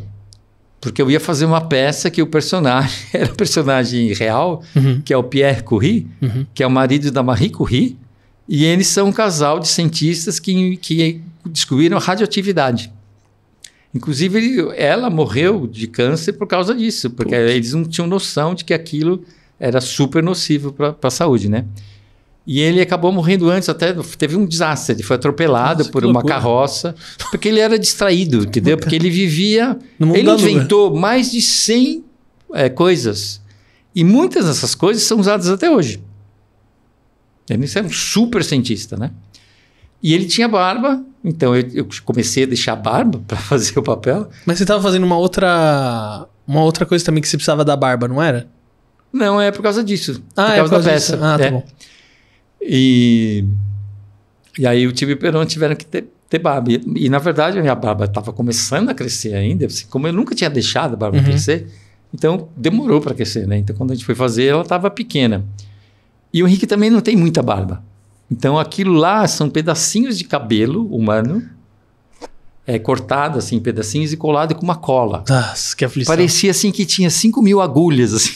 S1: Porque eu ia fazer uma peça que o personagem era o personagem real, que é o Pierre Curie, que é o marido da Marie Curie, e eles são um casal de cientistas que descobriram a radioatividade. Inclusive, ela morreu de câncer por causa disso, porque eles não tinham noção de que aquilo era super nocivo para a saúde, né? E ele acabou morrendo antes, até teve um desastre, ele foi atropelado por uma carroça, porque ele era distraído, entendeu? Porque ele vivia... Ele inventou mais de 100 coisas, e muitas dessas coisas são usadas até hoje. Ele era um super cientista, né? E ele tinha barba, então eu comecei a deixar barba para fazer o papel.
S2: Mas você estava fazendo uma outra coisa também que você precisava da barba, não era?
S1: Não, é por causa disso. Por causa da peça.
S2: Ah, tá bom.
S1: E aí o Tibi e o Perón tiveram que ter barba. E na verdade a minha barba estava começando a crescer ainda. Assim, como eu nunca tinha deixado a barba crescer, então demorou para crescer, né? Então quando a gente foi fazer, ela estava pequena. E o Henrique também não tem muita barba. Então aquilo lá são pedacinhos de cabelo humano, cortado assim em pedacinhos e colado com uma cola.
S2: Nossa, que aflição.
S1: Parecia assim que tinha 5.000 agulhas assim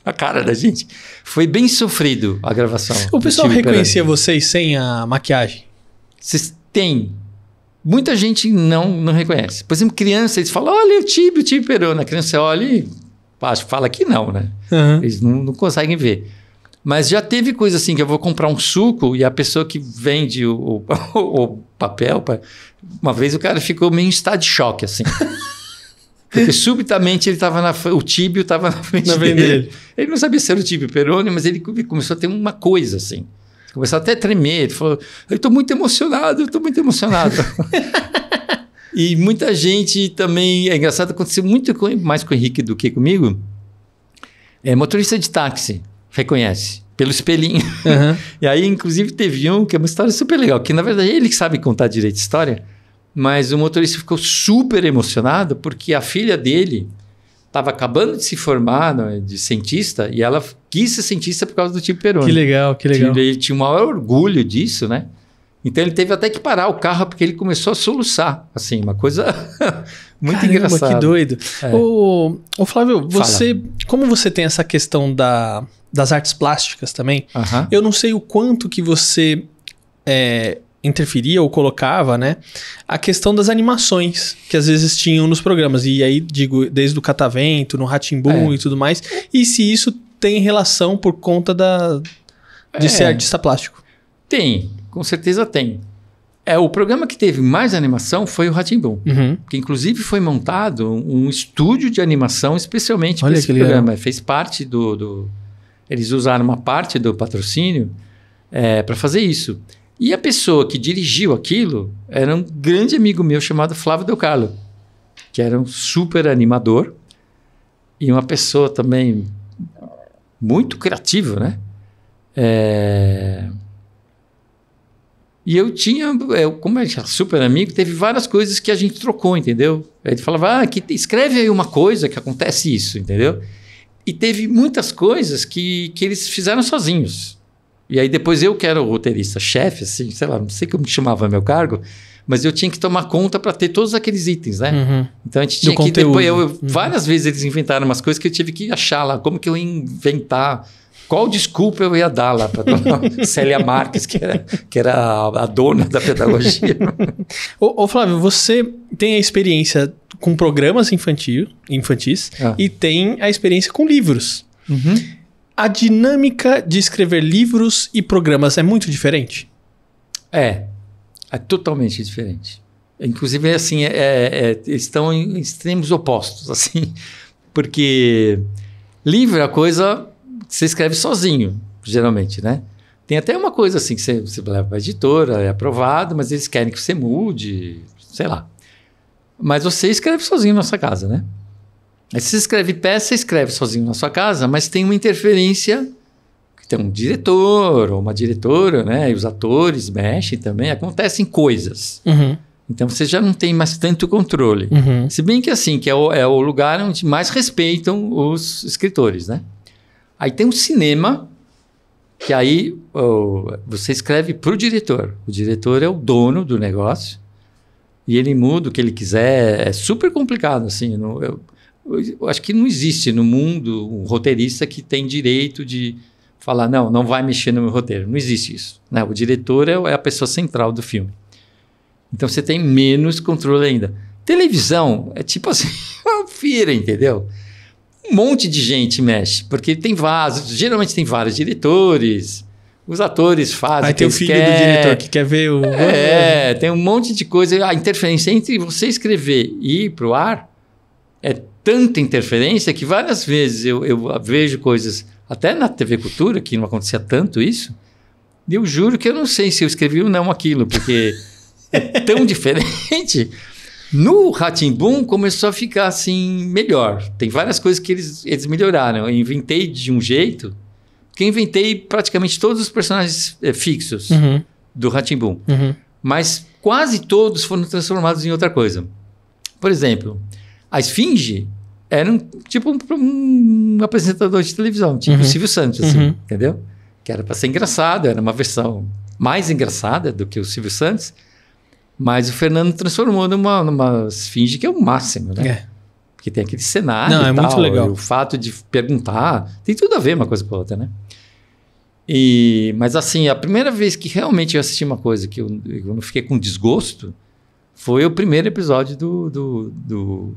S1: na cara da gente. Foi bem sofrido a gravação.
S2: O pessoal reconhecia vocês sem a maquiagem?
S1: Tem. Muita gente não reconhece. Por exemplo, criança, eles falam, olha o Tibi Perón. A criança olha e fala que não, né? Eles não conseguem ver. Mas já teve coisa assim, que eu vou comprar um suco e a pessoa que vende o papel, uma vez o cara ficou meio em estado de choque, assim. Porque subitamente o Tíbio estava na frente dele. Ele não sabia se era o Tíbio Perón, mas ele começou a ter uma coisa assim. Começou até a tremer. Ele falou, eu estou muito emocionado. E muita gente também... É engraçado, aconteceu muito mais com o Henrique do que comigo. Motorista de táxi reconhece, pelo espelhinho. E aí, inclusive, teve um que é uma história super legal, que na verdade ele que sabe contar direito a história, mas o motorista ficou super emocionado porque a filha dele estava acabando de se formar, né, de cientista, e ela quis ser cientista por causa do Tibi Perón.
S2: Que legal.
S1: Ele tinha o maior orgulho disso, né? Então ele teve até que parar o carro porque ele começou a soluçar, assim, uma coisa muito engraçada.
S2: Que doido. Ô Flávio, como você tem essa questão das artes plásticas também, eu não sei o quanto que você interferia ou colocava, né, a questão das animações que às vezes tinham nos programas. E aí, digo, desde o Catavento, no Rá-Tim-Bum e tudo mais. E se isso tem relação por conta de ser artista plástico?
S1: Tem. Com certeza tem. O programa que teve mais animação foi o Rá-Tim-Bum, que inclusive foi montado um estúdio de animação especialmente para esse programa. Fez parte eles usaram uma parte do patrocínio para fazer isso. E a pessoa que dirigiu aquilo era um grande amigo meu chamado Flávio Del Carlo, que era um super animador e uma pessoa também muito criativa, né? E eu tinha, como a gente era super amigo, teve várias coisas que a gente trocou, entendeu? Ele falava, escreve aí uma coisa que acontece isso, entendeu? E teve muitas coisas que eles fizeram sozinhos. E aí depois eu que era o roteirista-chefe, assim, sei lá, não sei como chamava meu cargo, mas eu tinha que tomar conta para ter todos aqueles itens, né? Então a gente tinha que... Depois várias vezes eles inventaram umas coisas que eu tive que achar lá, como que eu ia inventar... Qual desculpa eu ia dar lá para a Célia Marques, que era a dona da pedagogia?
S2: Ô Flávio, você tem a experiência com programas infantis e tem a experiência com livros. A dinâmica de escrever livros e programas é muito diferente? É
S1: totalmente diferente. Inclusive, assim, estão em extremos opostos, assim, porque livro é a coisa... Você escreve sozinho, geralmente, né? Tem até uma coisa assim, que você leva para a editora, é aprovado, mas eles querem que você mude, sei lá. Mas você escreve sozinho na sua casa, né? Aí se você escreve peça, você escreve sozinho na sua casa, mas tem uma interferência, que tem um diretor ou uma diretora, né? E os atores mexem também, acontecem coisas. Então você já não tem mais tanto controle. Se bem que assim, que é o lugar onde mais respeitam os escritores, né? Aí tem um cinema, que aí você escreve para o diretor. O diretor é o dono do negócio e ele muda o que ele quiser. É super complicado, assim. Eu acho que não existe no mundo um roteirista que tem direito de falar, não vai mexer no meu roteiro. Não existe isso, né? O diretor é a pessoa central do filme. Então você tem menos controle ainda. Televisão é tipo assim, uma feira, entendeu? Um monte de gente mexe, porque geralmente tem vários diretores, os atores fazem.
S2: Aí tem o filho do diretor que quer ver o.
S1: Tem um monte de coisa. A interferência entre você escrever e ir para o ar é tanta interferência que várias vezes eu vejo coisas, até na TV Cultura, que não acontecia tanto isso, e eu juro que eu não sei se eu escrevi ou não aquilo, porque. É tão diferente. No Rá-Tim-Bum começou a ficar assim melhor. Tem várias coisas que eles melhoraram. Eu inventei de um jeito que eu inventei praticamente todos os personagens fixos do Rá-Tim-Bum. Mas quase todos foram transformados em outra coisa. Por exemplo, a Esfinge era tipo um apresentador de televisão, tipo o Silvio Santos, assim, entendeu? Que era para ser engraçado, era uma versão mais engraçada do que o Silvio Santos. Mas o Fernando transformou numa esfinge que é o máximo, né? Porque tem aquele cenário e tal.
S2: Muito legal.
S1: E o fato de perguntar, tem tudo a ver uma coisa com a outra, né? Mas assim, a primeira vez que realmente eu assisti uma coisa que eu não fiquei com desgosto foi o primeiro episódio do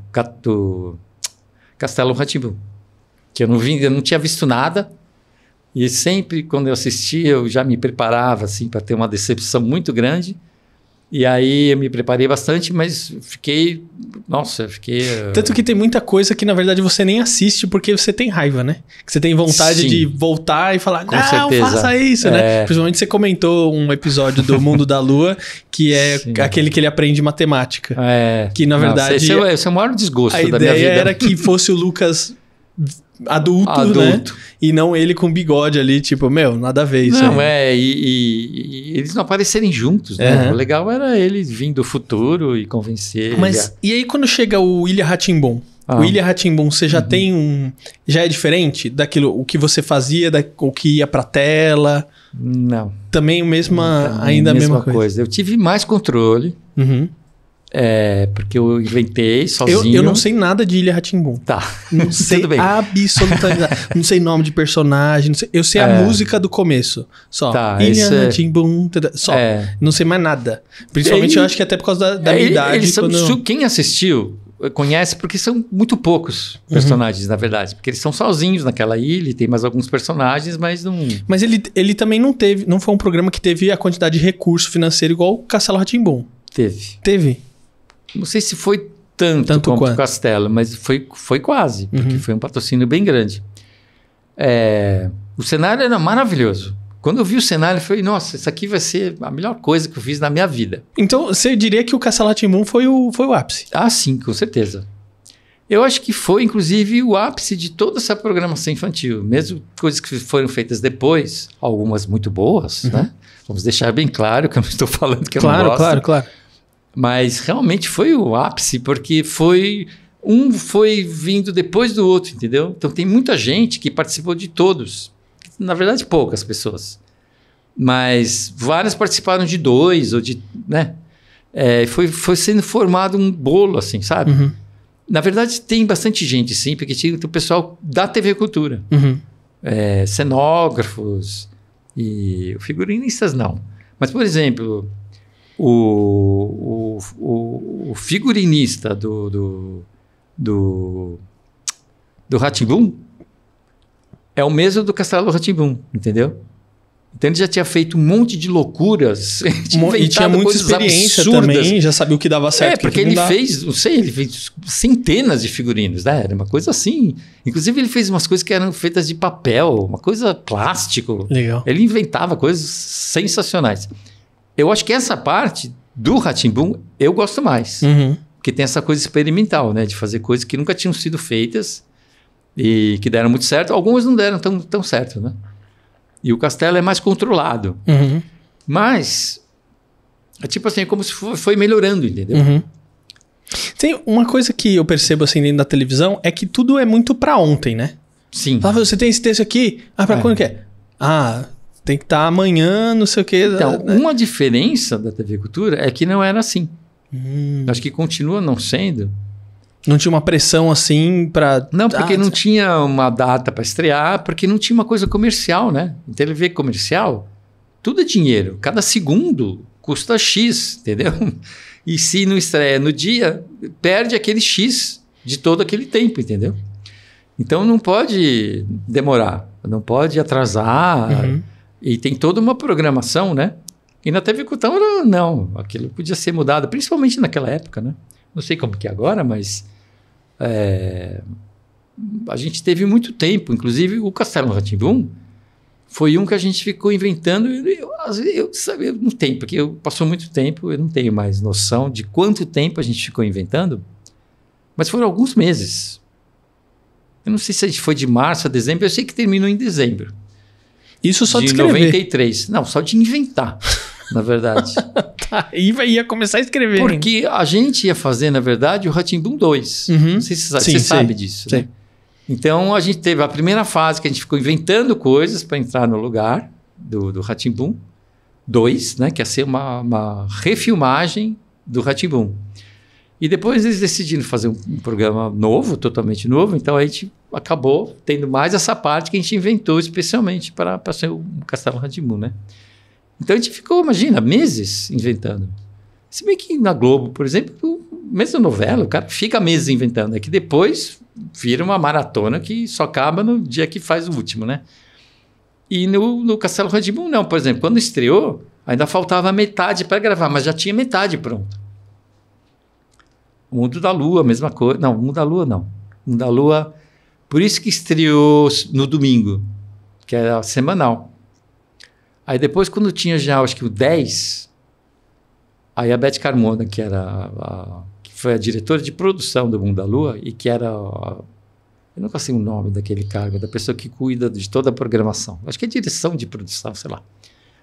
S1: Castelo Rá-Tim-Bum. Que eu não tinha visto nada. E sempre, quando eu assistia, eu já me preparava assim, para ter uma decepção muito grande. E aí eu me preparei bastante, mas fiquei...
S2: Tanto que tem muita coisa que, na verdade, você nem assiste porque você tem raiva, né? Que você tem vontade de voltar e falar,
S1: com certeza.
S2: Faça isso, né? Principalmente você comentou um episódio do Mundo da Lua, que é aquele que ele aprende matemática. Que, na verdade...
S1: Esse é o maior desgosto da minha vida.
S2: A ideia era que fosse o Lucas... Adulto, né? E não ele com bigode ali, tipo, nada a ver isso.
S1: Não, e eles não aparecerem juntos, né? O legal era ele vir do futuro e convencer.
S2: Mas, e aí quando chega o Ilha Rá-Tim-Bum? O Ilha Rá-Tim-Bum, você já tem já é diferente daquilo, o que você fazia, o que ia pra tela?
S1: Não.
S2: Também ainda a mesma coisa.
S1: Eu tive mais controle. Porque eu inventei sozinho.
S2: Eu não sei nada de Ilha Rá-Tim-Bum.
S1: Tá.
S2: Não sei absolutamente nada. Não sei nome de personagem. Eu sei a música do começo. Só.
S1: Tá,
S2: Ilha Rá-Tim-Bum. Só. Não sei mais nada. Principalmente eu acho que até por causa da minha idade.
S1: Quem assistiu conhece porque são muito poucos personagens, na verdade. Porque eles são sozinhos naquela ilha. Tem mais alguns personagens, mas não...
S2: Mas ele também não foi um programa que teve a quantidade de recurso financeiro igual o Castelo Rá-Tim-Bum. Teve?
S1: Não sei se foi tanto como o Castelo, mas foi quase, porque foi um patrocínio bem grande. O cenário era maravilhoso. Quando eu vi o cenário, eu falei, nossa, isso aqui vai ser a melhor coisa que eu fiz na minha vida.
S2: Então, você diria que o Castelo Rá-Tim-Bum foi o ápice?
S1: Ah, sim, com certeza. Eu acho que foi, inclusive, o ápice de toda essa programação infantil. Mesmo coisas que foram feitas depois, algumas muito boas, né? Vamos deixar bem claro que eu não estou falando que eu não gosto. Claro. Mas realmente foi o ápice, porque foi vindo depois do outro, entendeu? Então tem muita gente que participou de todos. Na verdade, poucas pessoas. Mas várias participaram de 2, ou de... né? Foi sendo formado um bolo, assim, sabe? Na verdade, tem bastante gente, sim, porque tinha o pessoal da TV Cultura. Cenógrafos e figurinistas, não. Mas, por exemplo... O figurinista do Rá-Tim-Bum é o mesmo do Castelo Rá-Tim-Bum, entendeu? Então ele já tinha feito um monte de loucuras.
S2: E tinha muita experiência absurdas. Também, já sabia o que dava certo.
S1: Porque ele fez centenas de figurinos, né? Era uma coisa assim. Inclusive ele fez umas coisas que eram feitas de papel, uma coisa plástico.
S2: Legal.
S1: Ele inventava coisas sensacionais. Eu acho que essa parte do Rá-Tim-Bum eu gosto mais. Porque tem essa coisa experimental, né? De fazer coisas que nunca tinham sido feitas e que deram muito certo. Algumas não deram tão certo, né? E o Castelo é mais controlado. Mas É tipo assim, é como se foi melhorando, entendeu?
S2: Uhum. Tem uma coisa que eu percebo assim dentro da televisão, é que tudo é muito pra ontem, né?
S1: Sim.
S2: Você tem esse texto aqui? Pra quando que é? Tem que estar amanhã, não sei o quê.
S1: Então, uma diferença da TV Cultura é que não era assim. Acho que continua não sendo.
S2: Não tinha uma pressão assim pra...
S1: Não, porque não tinha uma data para estrear, porque não tinha uma coisa comercial, né? Em TV comercial, tudo é dinheiro. Cada segundo custa X, entendeu? E se não estreia no dia, perde aquele X de todo aquele tempo, entendeu? Então não pode demorar, não pode atrasar. E tem toda uma programação, né? E na TV Cultura, não. Aquilo podia ser mudado, principalmente naquela época, né? Não sei como que é agora, mas... a gente teve muito tempo, inclusive o Castelo Rá-Tim-Bum foi um que a gente ficou inventando. Eu não tenho, porque passou muito tempo, eu não tenho mais noção de quanto tempo a gente ficou inventando, mas foram alguns meses. Eu não sei se a gente foi de março a dezembro, eu sei que terminou em dezembro.
S2: Isso só de
S1: escrever. 93. Não, só de inventar, na verdade.
S2: E ia começar a escrever.
S1: Porque a gente ia fazer, na verdade, o Rá-Tim-Bum 2. Não sei se você sabe, sabe disso. Né? Então, a gente teve a primeira fase que a gente ficou inventando coisas para entrar no lugar do Rá-Tim-Bum 2, né? Que ia ser uma refilmagem do Rá-Tim-Bum. E depois eles decidiram fazer um programa novo, totalmente novo. Então, a gente acabou tendo mais essa parte que a gente inventou especialmente para ser o Castelo Rá-Tim-Bum, né? Então a gente ficou, imagina, meses inventando. Se bem que na Globo, por exemplo, mesmo novela, o cara fica meses inventando. É que depois vira uma maratona que só acaba no dia que faz o último, né? E no Castelo Rá-Tim-Bum, não. Por exemplo, quando estreou, ainda faltava metade para gravar, mas já tinha metade pronta. O Mundo da Lua, mesma coisa. Não, o Mundo da Lua não. O Mundo da Lua, por isso que estreou no domingo, que era semanal. Aí depois, quando tinha já, acho que o 10, aí a Beth Carmona, que foi a diretora de produção do Mundo da Lua, e que era, eu nunca sei o nome daquele cargo, da pessoa que cuida de toda a programação. Acho que é direção de produção, sei lá.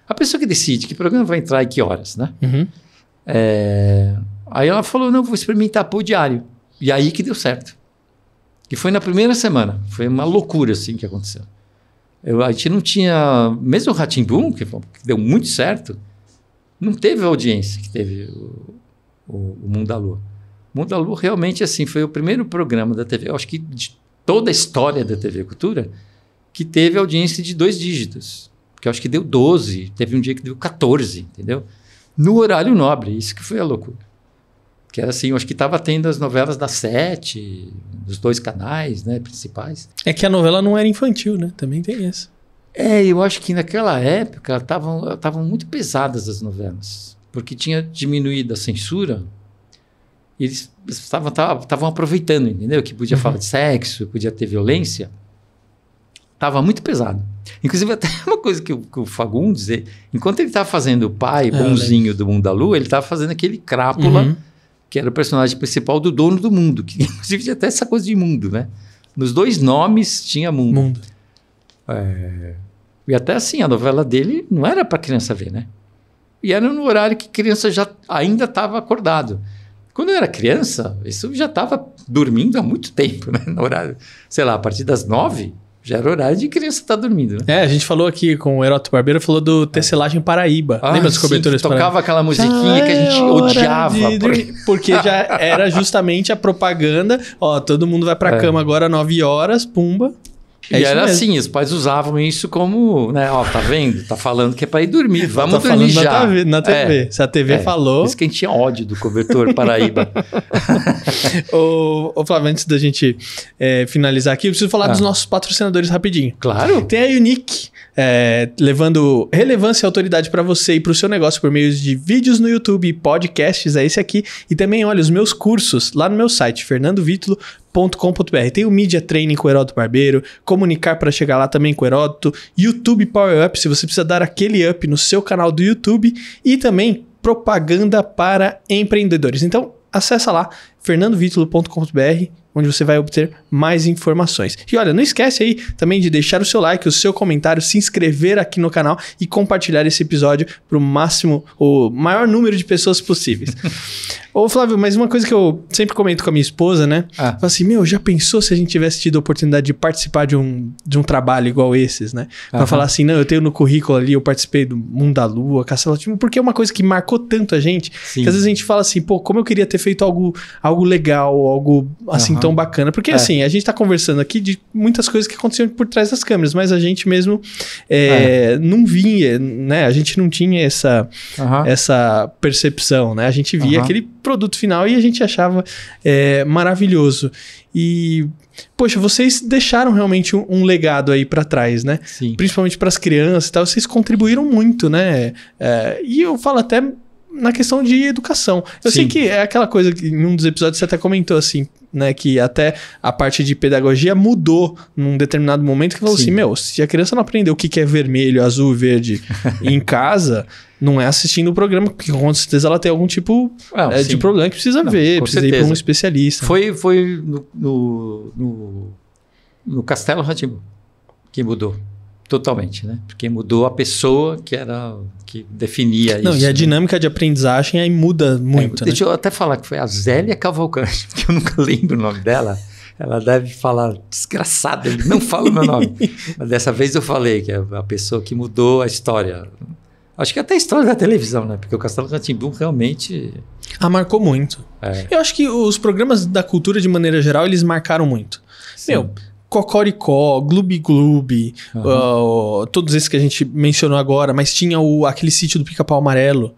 S1: A pessoa que decide que programa vai entrar e que horas, né? Aí ela falou, não, vou experimentar pôr diário. E aí que deu certo. Que foi na primeira semana. Foi uma loucura, assim, que aconteceu. A gente não tinha... Mesmo o Rá-Tim-Bum, que deu muito certo, não teve a audiência que teve o Mundo da Lua. O Mundo da Lua realmente assim, foi o primeiro programa da TV, eu acho que de toda a história da TV Cultura, que teve audiência de 2 dígitos. Que eu acho que deu 12, teve um dia que deu 14, entendeu? No horário nobre, isso que foi a loucura. Que era assim, eu acho que estava tendo as novelas da 7, dos 2 canais, né, principais.
S2: É que a novela não era infantil, né? Também tem isso.
S1: Eu acho que naquela época estavam muito pesadas as novelas, porque tinha diminuído a censura, e eles estavam aproveitando, entendeu? Que podia falar de sexo, podia ter violência. Estava muito pesado. Inclusive, até uma coisa que o Fagundes, enquanto ele estava fazendo o pai bonzinho do Mundo da Lua, ele estava fazendo aquele Crápula, que era o personagem principal do Dono do Mundo, que inclusive tinha até essa coisa de mundo, né? Nos 2 nomes tinha mundo. E até assim, a novela dele não era para criança ver, né? E era no horário que a criança ainda estava acordado. Quando eu era criança, isso já estava dormindo há muito tempo, né? No horário, sei lá, a partir das 9, já era horário de criança estar dormindo, né?
S2: A gente falou aqui com o Heródoto Barbeiro, falou do Tecelagem Paraíba. Lembra das coberturas
S1: Paraíba? Tocava aquela musiquinha que a gente odiava.
S2: Porque já era justamente a propaganda. Ó, todo mundo vai pra cama agora 9 horas, pumba.
S1: E era mesmo. Assim, os pais usavam isso como, né? Ó, tá vendo? Tá falando que é pra ir dormir. Vamos dormir já.
S2: Na TV. Se a TV falou...
S1: Por isso que a gente tinha ódio do cobertor Paraíba.
S2: Ô Flávio, antes da gente finalizar aqui, eu preciso falar dos nossos patrocinadores rapidinho.
S1: Claro.
S2: Tem a Unique, levando relevância e autoridade para você e para o seu negócio por meio de vídeos no YouTube e podcasts, é esse aqui. E também, olha, os meus cursos lá no meu site, fernandovitulo.com.br. Tem o Media Training com o Heródoto Barbeiro, Comunicar para chegar lá também com o Heródoto, YouTube Power Up, se você precisa dar aquele up no seu canal do YouTube, e também propaganda para empreendedores. Então, acessa lá, fernandovitulo.com.br, onde você vai obter mais informações. E olha, não esquece aí também de deixar o seu like, o seu comentário, se inscrever aqui no canal e compartilhar esse episódio para o maior número de pessoas possíveis. Ô Flávio, mas uma coisa que eu sempre comento com a minha esposa, né? Fala assim, já pensou se a gente tivesse tido a oportunidade de participar de um trabalho igual esses, né? Pra falar assim, não, eu tenho no currículo ali, eu participei do Mundo da Lua, Castelo Rá-Tim-Bum, porque é uma coisa que marcou tanto a gente, que às vezes a gente fala assim, pô, como eu queria ter feito algo legal, algo assim tão bacana. Porque assim, a gente tá conversando aqui de muitas coisas que aconteciam por trás das câmeras, mas a gente mesmo não via, né? A gente não tinha essa percepção, né? A gente via aquele produto final e a gente achava maravilhoso. E, poxa, vocês deixaram realmente um legado aí pra trás, né?
S1: Sim.
S2: Principalmente pras crianças e tal, vocês contribuíram muito, né? E eu falo até na questão de educação. Eu sei que é aquela coisa que em um dos episódios você até comentou assim, né? Que até a parte de pedagogia mudou num determinado momento, que falou assim, se a criança não aprender o que é vermelho, azul, verde em casa, não é assistindo o programa, porque com certeza ela tem algum tipo de problema que precisa ver, precisa ir para um especialista.
S1: Foi no Castelo Rá-Tim-Bum que mudou. Totalmente, né? Porque mudou a pessoa que definia isso.
S2: E a dinâmica de aprendizagem aí muda muito, né?
S1: Deixa eu até falar que foi a Zélia Cavalcante, que eu nunca lembro o nome dela. Ela deve falar, desgraçada, ele não fala o meu nome. Mas dessa vez eu falei que é a pessoa que mudou a história. Acho que até a história da televisão, né? Porque o Castelo Rá-Tim-Bum realmente...
S2: marcou muito. Eu acho que os programas da cultura, de maneira geral, eles marcaram muito. Sim. Cocoricó, Gloob Gloob, todos esses que a gente mencionou agora, mas tinha aquele sítio do Pica-Pau Amarelo,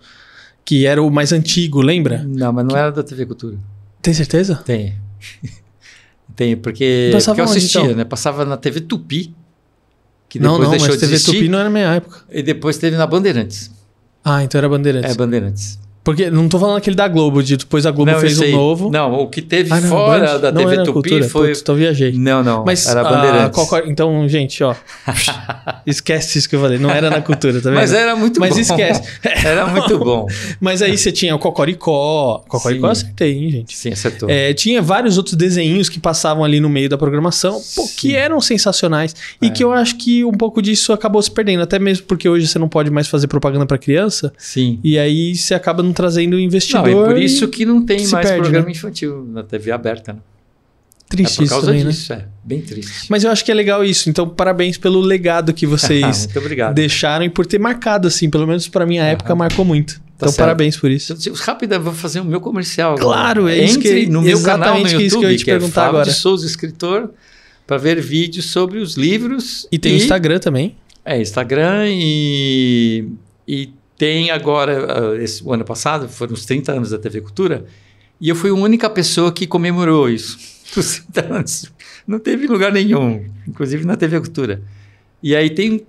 S2: que era o mais antigo, lembra?
S1: Não, mas não era da TV Cultura.
S2: Tem certeza?
S1: Tem. Tem, porque eu assistia, então? Né? Passava na TV Tupi, que depois deixou
S2: mas
S1: de
S2: TV
S1: existir.
S2: Tupi não era na minha época.
S1: E depois teve na Bandeirantes.
S2: Então era Bandeirantes.
S1: Bandeirantes.
S2: Porque não tô falando aquele da Globo, depois a Globo fez um novo.
S1: Não, o que teve fora da TV Tupi cultura, foi...
S2: Então viajei.
S1: Não,
S2: mas
S1: era Bandeirantes.
S2: Então, gente, esquece isso que eu falei. Não era na cultura, tá vendo?
S1: Mas era muito bom.
S2: Mas esquece.
S1: Era muito bom.
S2: Mas aí você tinha o Cocoricó. Cocoricó eu acertei, hein, gente?
S1: Sim, acertou.
S2: Tinha vários outros desenhinhos que passavam ali no meio da programação, que eram sensacionais. E que eu acho que um pouco disso acabou se perdendo. Até mesmo porque hoje você não pode mais fazer propaganda pra criança.
S1: Sim.
S2: E aí você acaba não trazendo investidor.
S1: Não, é por isso que não tem mais
S2: perde,
S1: programa
S2: né?
S1: infantil na TV aberta, né?
S2: Triste
S1: por causa
S2: isso também,
S1: disso,
S2: né?
S1: Bem triste.
S2: Mas eu acho que é legal isso. Então, parabéns pelo legado que vocês deixaram e por ter marcado, assim, pelo menos pra minha época, marcou muito. Então, parabéns por isso.
S1: Rápido, eu vou fazer o meu comercial agora.
S2: Claro, é isso que
S1: no meu canal no YouTube,
S2: isso que eu ia te perguntar
S1: Flávio
S2: agora.
S1: de Souza, escritor, para ver vídeos sobre os livros.
S2: E tem o Instagram também.
S1: Instagram e tem agora, o ano passado, foram os 30 anos da TV Cultura, e eu fui a única pessoa que comemorou isso. Os 30 anos. Não teve lugar nenhum, inclusive na TV Cultura. E aí tem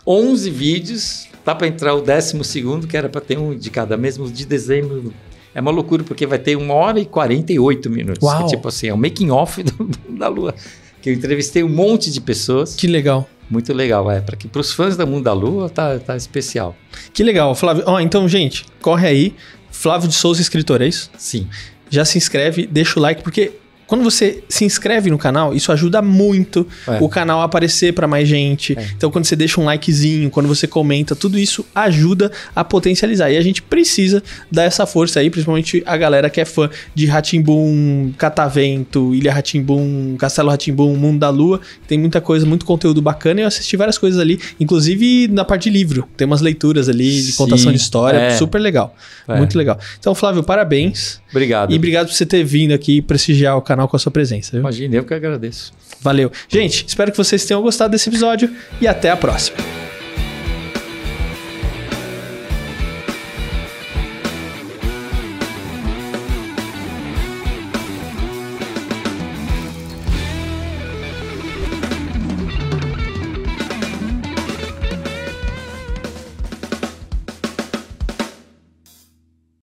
S1: 11 vídeos, tá para entrar o 12º, que era para ter um de cada mês, de dezembro. É uma loucura, porque vai ter 1h48 minutos.
S2: Uau.
S1: Que, tipo assim, é o making off da Lua. Que eu entrevistei um monte de pessoas.
S2: Que legal.
S1: Muito legal, para os fãs da Mundo da Lua tá especial.
S2: Que legal, Flávio. Então, gente, corre aí. Flávio de Souza, escritor, é isso?
S1: Sim.
S2: Já se inscreve, deixa o like, porque quando você se inscreve no canal, isso ajuda muito o canal a aparecer para mais gente. Então, quando você deixa um likezinho, quando você comenta, tudo isso ajuda a potencializar. E a gente precisa dar essa força aí, principalmente a galera que é fã de Rá-Tim-Bum, Catavento, Ilha Rá-Tim-Bum, Castelo Rá-Tim-Bum, Mundo da Lua. Tem muita coisa, muito conteúdo bacana. E eu assisti várias coisas ali, inclusive na parte de livro. Tem umas leituras ali de contação de história, super legal. Muito legal. Então, Flávio, parabéns.
S1: Obrigado.
S2: E obrigado por você ter vindo aqui prestigiar o canal com a sua presença. Viu?
S1: Imagina, eu que agradeço.
S2: Valeu. Gente, espero que vocês tenham gostado desse episódio e até a próxima.